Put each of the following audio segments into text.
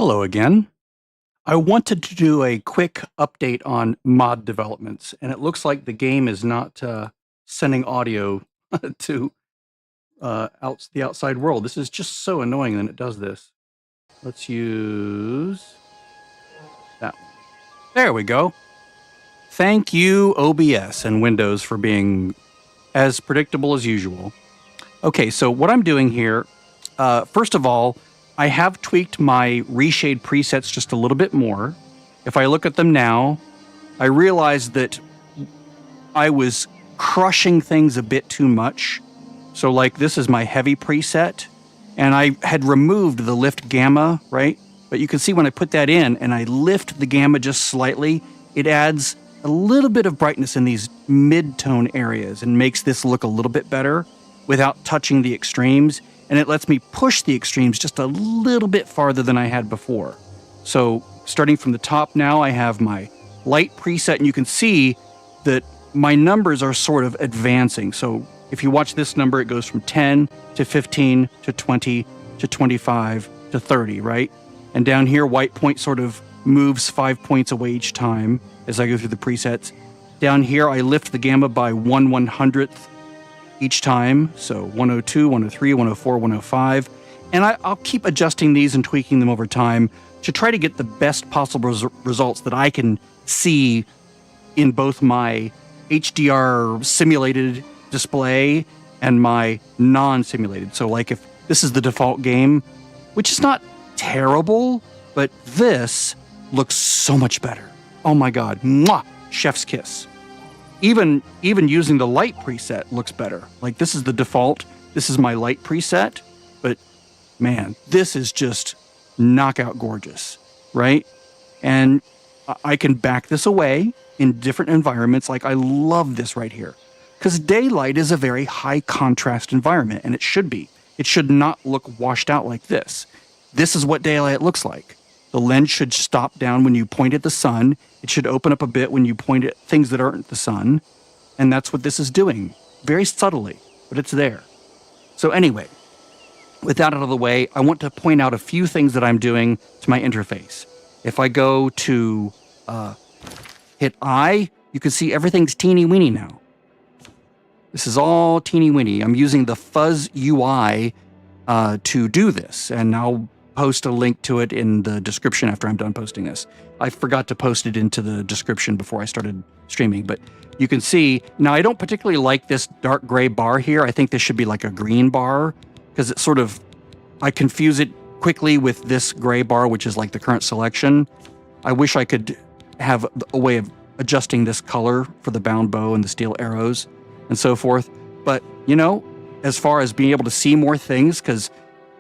Hello again. I wanted to do a quick update on mod developments, and it looks like the game is not sending audio to the outside world. This is just so annoying that it does this. Let's use that one. There we go. Thank you, OBS and Windows, for being as predictable as usual. Okay, so what I'm doing here, first of all, I have tweaked my reshade presets just a little bit more. If I look at them now, I realize that I was crushing things a bit too much. So like this is my heavy preset, and I had removed the lift gamma, right? But you can see when I put that in and I lift the gamma just slightly, it adds a little bit of brightness in these mid-tone areas and makes this look a little bit better without touching the extremes. And it lets me push the extremes just a little bit farther than I had before. So starting from the top now, I have my light preset, and you can see that my numbers are sort of advancing. So if you watch this number, it goes from 10 to 15 to 20 to 25 to 30, right? And down here, white point sort of moves 5 points away each time as I go through the presets. Down here, I lift the gamma by 1/100th each time, so 102, 103, 104, 105. And I'll keep adjusting these and tweaking them over time to try to get the best possible results that I can see in both my HDR simulated display and my non-simulated. So like if this is the default game, which is not terrible, but this looks so much better. Oh my God, mwah, chef's kiss. Even using the light preset looks better. Like this is the default, this is my light preset, but man, this is just knockout gorgeous, right? And I can back this away in different environments. Like I love this right here because daylight is a very high contrast environment, and it should be. It should not look washed out like this. This is what daylight looks like. The lens should stop down when you point at the sun. It should open up a bit when you point at things that aren't the sun. And that's what this is doing, very subtly, but it's there. So anyway, with that out of the way, I want to point out a few things that I'm doing to my interface. If I go to hit I, you can see everything's teeny weeny now. This is all teeny weeny. I'm using the Fuzz UI to do this, and I'll post a link to it in the description after I'm done posting this. I forgot to post it into the description before I started streaming, but you can see, now I don't particularly like this dark gray bar here. I think this should be like a green bar, because it's sort of, I confuse it quickly with this gray bar, which is like the current selection. I wish I could have a way of adjusting this color for the bound bow and the steel arrows and so forth. But, you know, as far as being able to see more things, because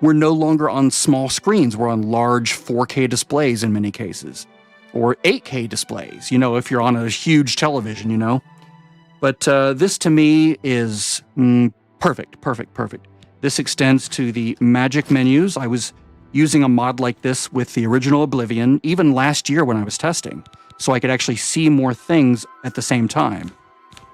we're no longer on small screens. We're on large 4K displays in many cases, or 8K displays, you know, if you're on a huge television, you know. But this to me is perfect. This extends to the magic menus. I was using a mod like this with the original Oblivion, even last year when I was testing, so I could actually see more things at the same time.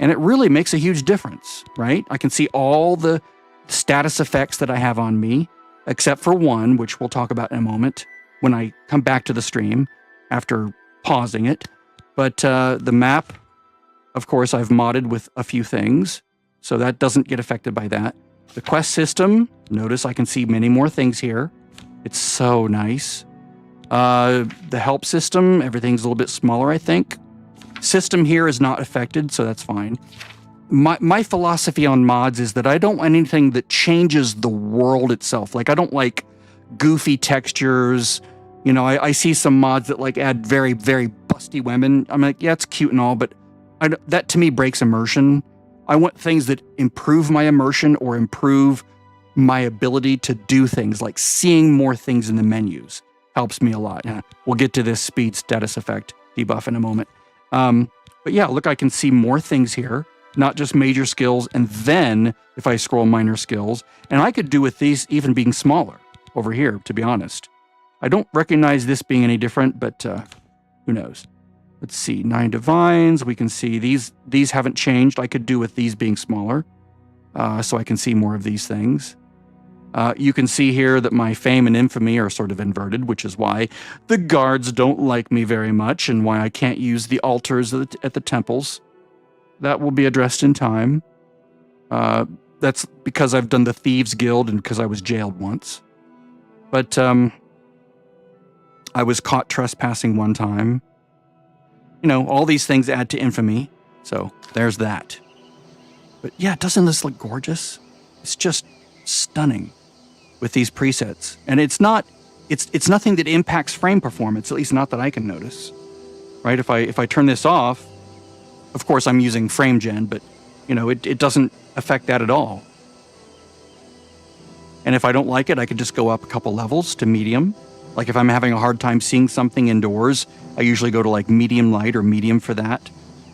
And it really makes a huge difference, right? I can see all the status effects that I have on me, except for one, which we'll talk about in a moment when I come back to the stream after pausing it. But the map, of course, I've modded with a few things, so that doesn't get affected by that. The quest system, notice I can see many more things here. It's so nice. The help system, everything's a little bit smaller, I think. System here is not affected, so that's fine. My philosophy on mods is that I don't want anything that changes the world itself. Like, I don't like goofy textures. You know, I see some mods that like add very, very busty women. I'm like, yeah, it's cute and all, but that to me breaks immersion. I want things that improve my immersion or improve my ability to do things, like seeing more things in the menus helps me a lot. We'll get to this speed status effect debuff in a moment. But yeah, look, I can see more things here. Not just major skills, and then if I scroll minor skills, and I could do with these even being smaller over here, to be honest. I don't recognize this being any different, but who knows? Let's see, 9 divines, we can see these haven't changed. I could do with these being smaller, so I can see more of these things. You can see here that my fame and infamy are sort of inverted, which is why the guards don't like me very much and why I can't use the altars at the temples. That will be addressed in time. That's because I've done the Thieves Guild and because I was jailed once. But I was caught trespassing one time. You know, all these things add to infamy. So there's that. But yeah, doesn't this look gorgeous? It's just stunning with these presets. And it's nothing that impacts frame performance, at least not that I can notice. Right? If I turn this off, of course I'm using frame gen, but you know, it doesn't affect that at all. And if I don't like it, I can just go up a couple levels to medium. Like if I'm having a hard time seeing something indoors, I usually go to like medium light or medium for that.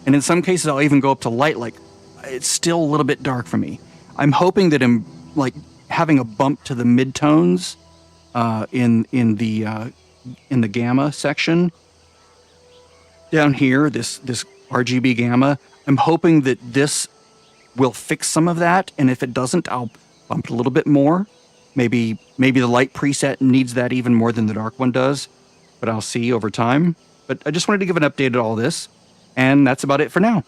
And in some cases, I'll even go up to light, like it's still a little bit dark for me. I'm hoping that I'm like having a bump to the midtones in the gamma section down here, this RGB gamma. I'm hoping that this will fix some of that, and if it doesn't, I'll bump it a little bit more. Maybe the light preset needs that even more than the dark one does, but I'll see over time. But I just wanted to give an update at all this, and that's about it for now.